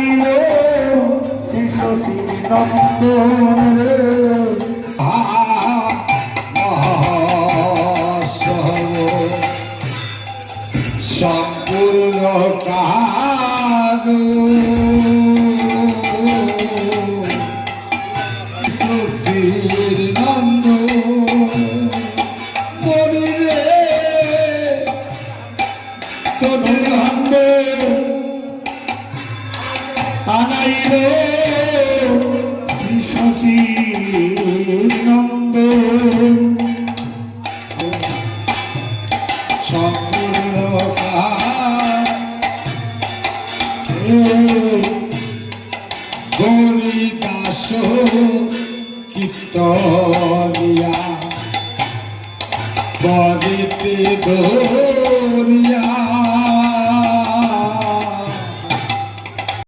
আনাইব শিশু সম্পূর্ণ কারু সুধীর নন্দ মরিরে তনু নন্দ আনাইল শ্রী নন্দ সম্পূর্ণ গৌরী দাস কীর্তনিয়া বরিতে দরিয়া